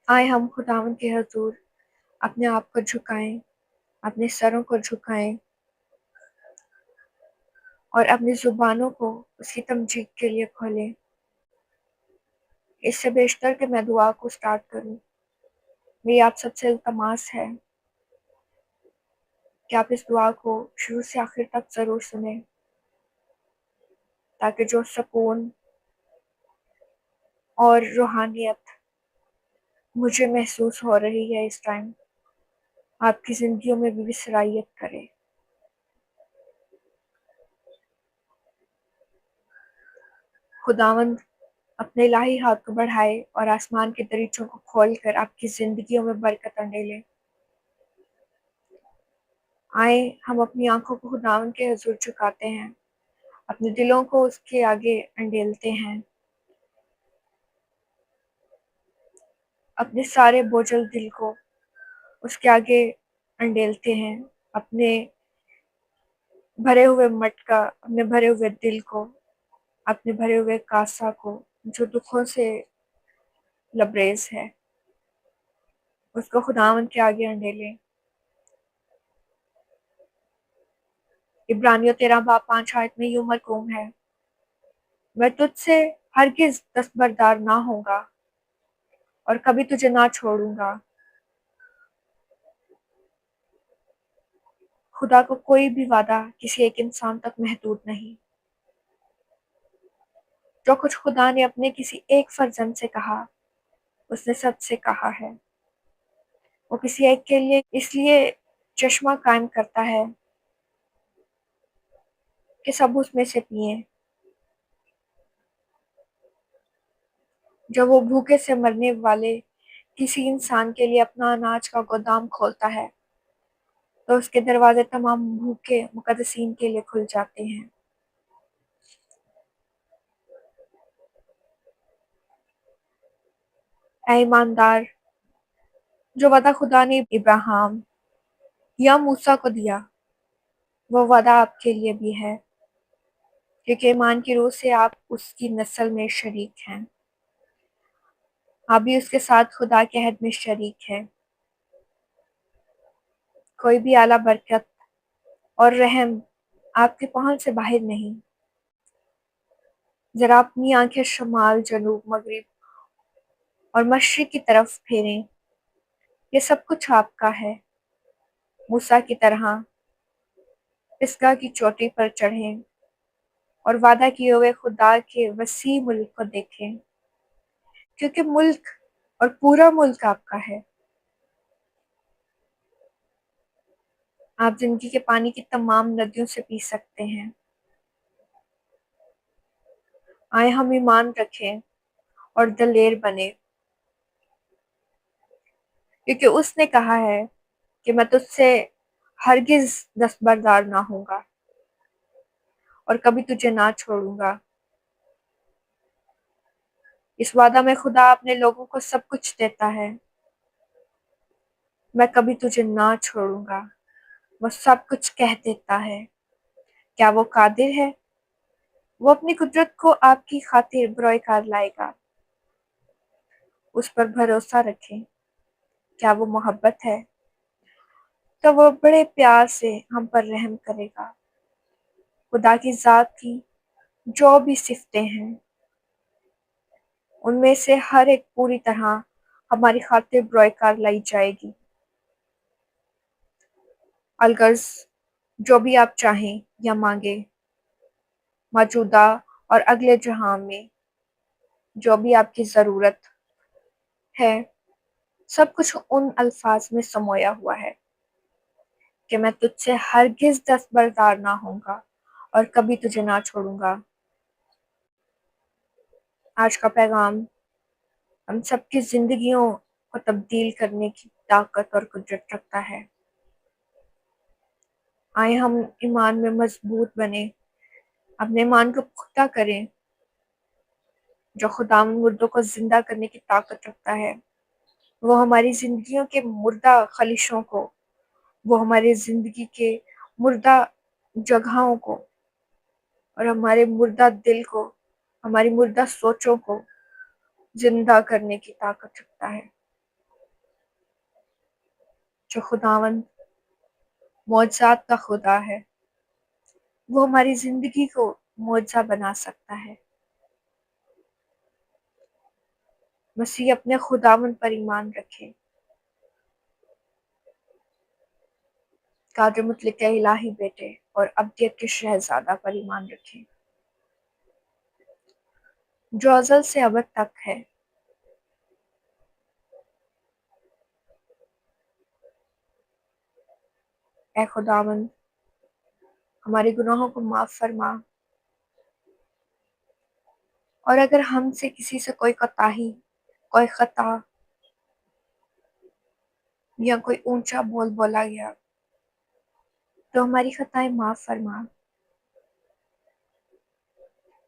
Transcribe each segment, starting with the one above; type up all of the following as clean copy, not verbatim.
आए हम खुदावंद के हज़ूर अपने आप को झुकाएं, अपने सरों को झुकाएं और अपनी ज़ुबानों को उसकी तमजीद के लिए खोलें। इससे बेशतर कि मैं दुआ को स्टार्ट करूं, मेरी आप सबसे इल्तमास है कि आप इस दुआ को शुरू से आखिर तक ज़रूर सुनें, ताकि जो सुकून और रूहानियत मुझे महसूस हो रही है इस टाइम, आपकी ज़िंदगियों में भी सराहियत करे। खुदावंद अपने इलाही हाथ को बढ़ाए और आसमान के दरीचों को खोलकर आपकी ज़िंदगियों में बरकत अंडेले। आए हम अपनी आंखों को खुदावंद के हुजूर झुकाते हैं, अपने दिलों को उसके आगे अंडेलते हैं, अपने सारे बोझल दिल को उसके आगे अंडेलते हैं, अपने भरे हुए मटका, अपने भरे हुए दिल को, अपने भरे हुए कासा को जो दुखों से लबरेज है, उसको खुदावंद के आगे अंडेलें। इब्रानियों 13:5 में यूं मरकूम है, मैं तुझसे हरगिज दस्तबरदार ना होऊंगा और कभी तुझे ना छोड़ूंगा। खुदा को कोई भी वादा किसी एक इंसान तक महदूद नहीं। जो कुछ खुदा ने अपने किसी एक फर्जंद से कहा, उसने सबसे कहा है। वो किसी एक के लिए इसलिए चश्मा कायम करता है कि सब उसमें से पिएं। जब वो भूखे से मरने वाले किसी इंसान के लिए अपना अनाज का गोदाम खोलता है, तो उसके दरवाजे तमाम भूखे मुकद्दसीन के लिए खुल जाते हैं। ऐ ईमानदार, जो वादा खुदा ने इब्राहिम या मूसा को दिया, वो वादा आपके लिए भी है, क्योंकि ईमान की रूह से आप उसकी नस्ल में शरीक हैं। आप भी उसके साथ खुदा के अहद में शरीक हैं। कोई भी आला बरकत और रहम आपके पहुंच से बाहर नहीं। जरा अपनी आंखें शुमाल, जनूब, मगरिब और मशरिक की तरफ फेरें। ये सब कुछ आपका है। मूसा की तरह पिसगा की चोटी पर चढ़ें और वादा किए हुए खुदा के वसी मुल्क को देखें, क्योंकि मुल्क और पूरा मुल्क आपका है। आप जिंदगी के पानी की तमाम नदियों से पी सकते हैं। आए हम ईमान रखें और दलेर बने, क्योंकि उसने कहा है कि मैं तुझसे हरगिज दस्तबरदार ना होऊंगा और कभी तुझे ना छोड़ूंगा। इस वादा में खुदा अपने लोगों को सब कुछ देता है। मैं कभी तुझे ना छोड़ूंगा, वो सब कुछ कह देता है। क्या वो कादिर है? वो अपनी कुदरत को आपकी खातिर बरोए-कार लाएगा। उस पर भरोसा रखें। क्या वो मोहब्बत है? तो वो बड़े प्यार से हम पर रहम करेगा। खुदा की ज़ात की जो भी सिफ़तें हैं, उनमें से हर एक पूरी तरह हमारी खातिर बरोए-कार लाई जाएगी। अलगर्ज़ जो भी आप चाहें या मांगें, मौजूदा और अगले जहां में जो भी आपकी ज़रूरत है, सब कुछ उन अल्फाज में समोया हुआ है कि मैं तुझसे हरगिज़ दस्तबरदार ना होऊंगा और कभी तुझे ना छोड़ूंगा। आज का पैगाम हम सबकी ज़िंदगियों को तब्दील करने की ताकत और कुदरत रखता है। आए हम ईमान में मजबूत बने, अपने ईमान को पुख्ता करें, जो खुदावंद मुर्दों को जिंदा करने की ताकत रखता है। वो हमारी ज़िंदगियों के मुर्दा ख़लिशों को, वो हमारी ज़िंदगी के मुर्दा जगहों को और हमारे मुर्दा दिल को, हमारी मुर्दा सोचों को ज़िंदा करने की ताकत रखता है। जो खुदावंद मौजज़ात का खुदा है, वो हमारी ज़िंदगी को मुअज्जा बना सकता है। मसीह अपने खुदावंद पर ईमान रखें, कादिर मुतलक के इलाही बेटे और अब्दियत के शहज़ादा पर ईमान रखें, जो अज़ल से अबद तक है। ऐ खुदावंद, हमारे गुनाहों को माफ़ फरमा, और अगर हमसे किसी से कोई कोताही, कोई खता या कोई ऊंचा बोल बोला गया, तो हमारी खताएं माफ़ फरमा,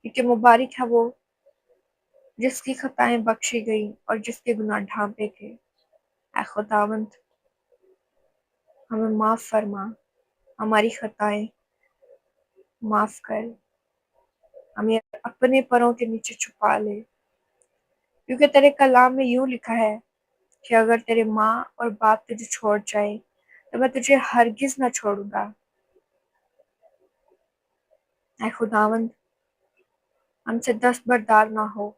क्योंकि मुबारक है वो जिसकी खताएं बख्शी गई और जिसके गुनाह ढांपे गए। ऐ खुदावंद, हमें माफ़ फरमा, हमारी खताएं माफ़ कर, हमें अपने परों के नीचे छुपा ले, क्योंकि तेरे कलाम में यूं लिखा है कि अगर तेरे माँ और बाप तुझे छोड़ जाए तो मैं तुझे हरगिज न छोड़ूंगा। ऐ खुदावंद, हमसे दस्तबरदार ना हो,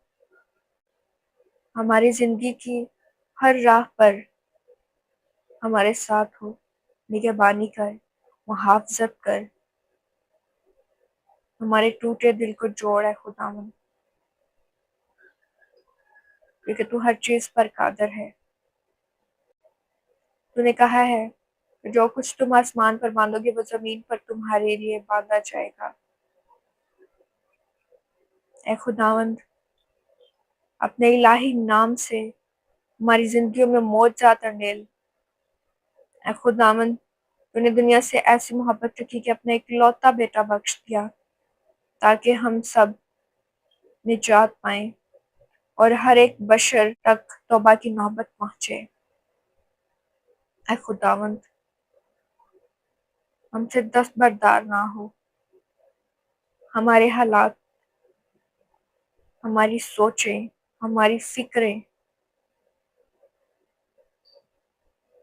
हमारी जिंदगी की हर राह पर हमारे साथ हो, निगहबानी कर, मुहाफ़ज़त कर, हमारे टूटे दिल को जोड़। है खुदावंद, क्योंकि तू हर चीज पर कादर है। तूने कहा है कि जो कुछ तुम आसमान पर बांधोगे वो जमीन पर तुम्हारे लिए बांधा जाएगा। ऐ खुदावंद, अपने इलाही नाम से हमारी जिंदगियों में मौत जात अंडेल। ऐ खुदावंद, तूने दुनिया से ऐसी मोहब्बत रखी कि अपना इकलौता बेटा बख्श दिया, ताकि हम सब निजात पाएं और हर एक बशर तक तौबा की नौबत पहुंचे। ऐ खुदावंद, हमसे दस्तबरदार ना हो, हमारे हालात, हमारी सोचें, हमारी फिक्रें,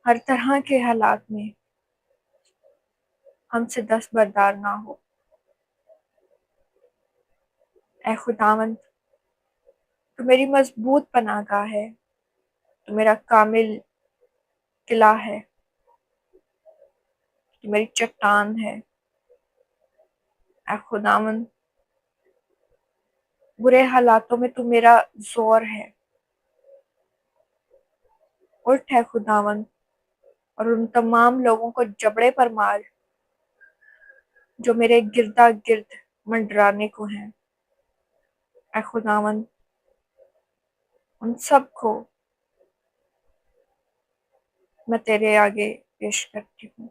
हर तरह के हालात में हमसे दस्तबरदार ना हो। ऐ खुदावंद, तू मेरी मजबूत पनाहगाह है, तू मेरा कामिल किला है, तू मेरी चट्टान है। ऐ खुदावंद, बुरे हालातों में तू मेरा जोर है। उठ है खुदावंद, और उन तमाम लोगों को जबड़े पर मार जो मेरे गिरदा गिर्द मंडराने को हैं। ऐ खुदावंद, उन सब को मैं तेरे आगे पेश करती हूँ।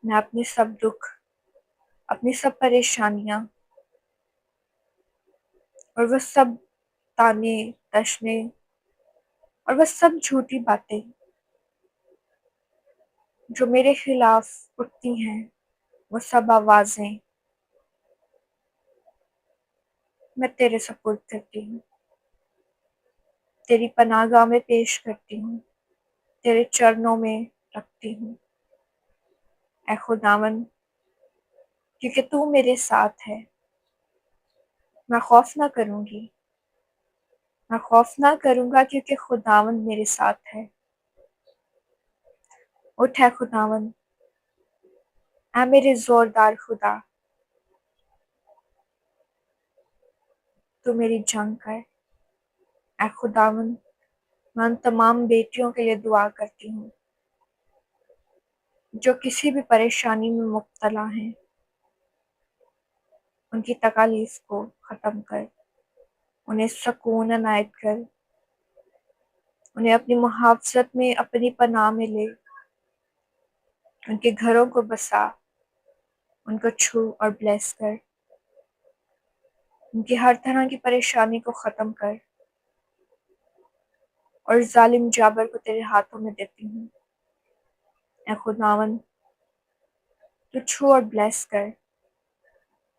मैं अपने सब दुख, अपनी सब परेशानियां और वह सब ताने तशने और वह सब झूठी बातें जो मेरे खिलाफ उठती हैं, वो सब आवाजें मैं तेरे सपुर्द करती हूँ, तेरी पनाहगाह में पेश करती हूँ, तेरे चरणों में रखती हूँ। ऐ खुदावंद, क्योंकि तू मेरे साथ है, मैं खौफ ना करूंगी, मैं खौफ ना करूंगा, क्योंकि खुदावंद मेरे साथ है। उठ है खुदावंद, ऐ मेरे जोरदार खुदा, तू मेरी जंग कर। ऐ खुदावंद, मैं उन तमाम बेटियों के लिए दुआ करती हूँ जो किसी भी परेशानी में मुब्तला हैं, उनकी तकालीफ को ख़त्म कर, उन्हें सकून अनायत कर, उन्हें अपनी मुहाफ़ज़त में, अपनी पनाह में ले, उनके घरों को बसा, उनको छू और ब्लेस कर, उनकी हर तरह की परेशानी को ख़त्म कर, और ज़ालिम जाबर को तेरे हाथों में देती हूँ। ऐ खुदावंद, तू छू और ब्लेस कर,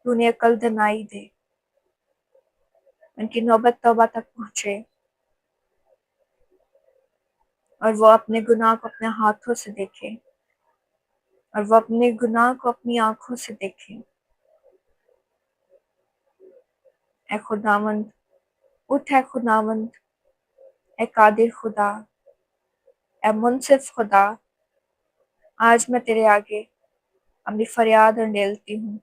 तू उन्हें अक्ल दिनाई दे, उनकी नौबत तौबा तक पहुँचे, اور وہ اپنے گناہ کو اپنے ہاتھوں سے دیکھے، اور وہ اپنے گناہ کو اپنی آنکھوں سے دیکھے۔ اے خداوند، اٹھ اے خداوند، اے قادر خدا، اے منصف خدا، آج میں تیرے آگے اپنی فریاد انڈیلتی ہوں۔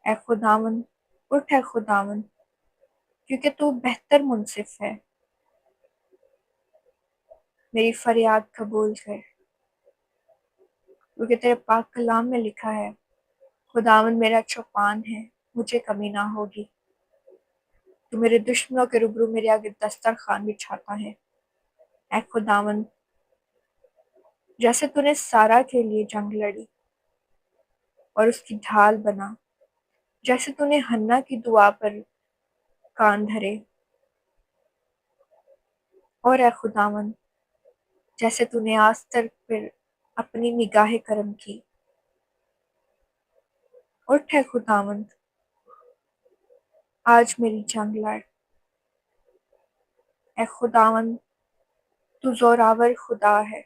اے خداوند، اٹھ اے خداوند، کیونکہ تو بہتر منصف ہے۔ میری فریاد قبول کر، کیونکہ تیرے پاک کلام میں لکھا ہے، خداوند میرا چوپان ہے، مجھے کمی نہ ہوگی۔ تو میرے دشمنوں کے روبرو میرے آگے دسترخوان بچھاتا ہے۔ اے خداوند، جیسے تو نے سارا کے لیے جنگ لڑی اور اس کی ڈھال بنا، جیسے تو نے حنا کی دعا پر کان دھرے، اور اے خداوند، جیسے تو نے آستر پر اپنی نگاہ کرم کی۔ اٹھ اے خداوند، آج میری جنگ لڑ۔ اے خداوند، تو زوراور خدا ہے،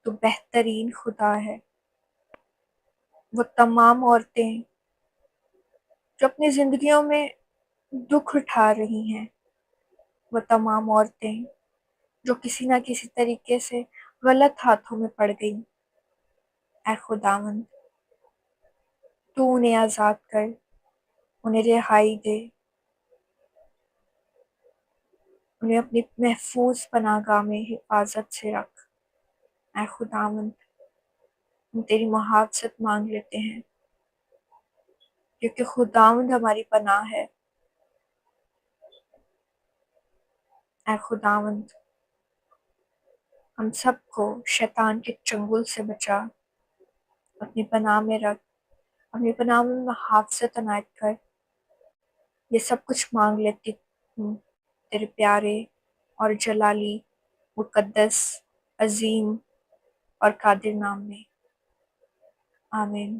تو بہترین خدا ہے۔ وہ تمام عورتیں جو اپنی زندگیوں میں دکھ اٹھا رہی ہیں، وہ تمام عورتیں جو کسی نہ کسی طریقے سے غلط ہاتھوں میں پڑ گئیں، اے خداوند، تو انہیں آزاد کر، انہیں رہائی دے، انہیں اپنی محفوظ پناہ گاہ میں حفاظت سے رکھ۔ اے خداوند، ہم تیری محافظت مانگ لیتے ہیں، کیونکہ خداوند ہماری پناہ ہے۔ اے خداوند، ہم سب کو شیطان کے چنگل سے بچا، اپنی پناہ میں رکھ، اپنی پناہ میں محافظت عنایت کر۔ یہ سب کچھ مانگ لیتی ہوں تیرے پیارے اور جلالی، مقدس، عظیم اور قادر نام میں، آمین۔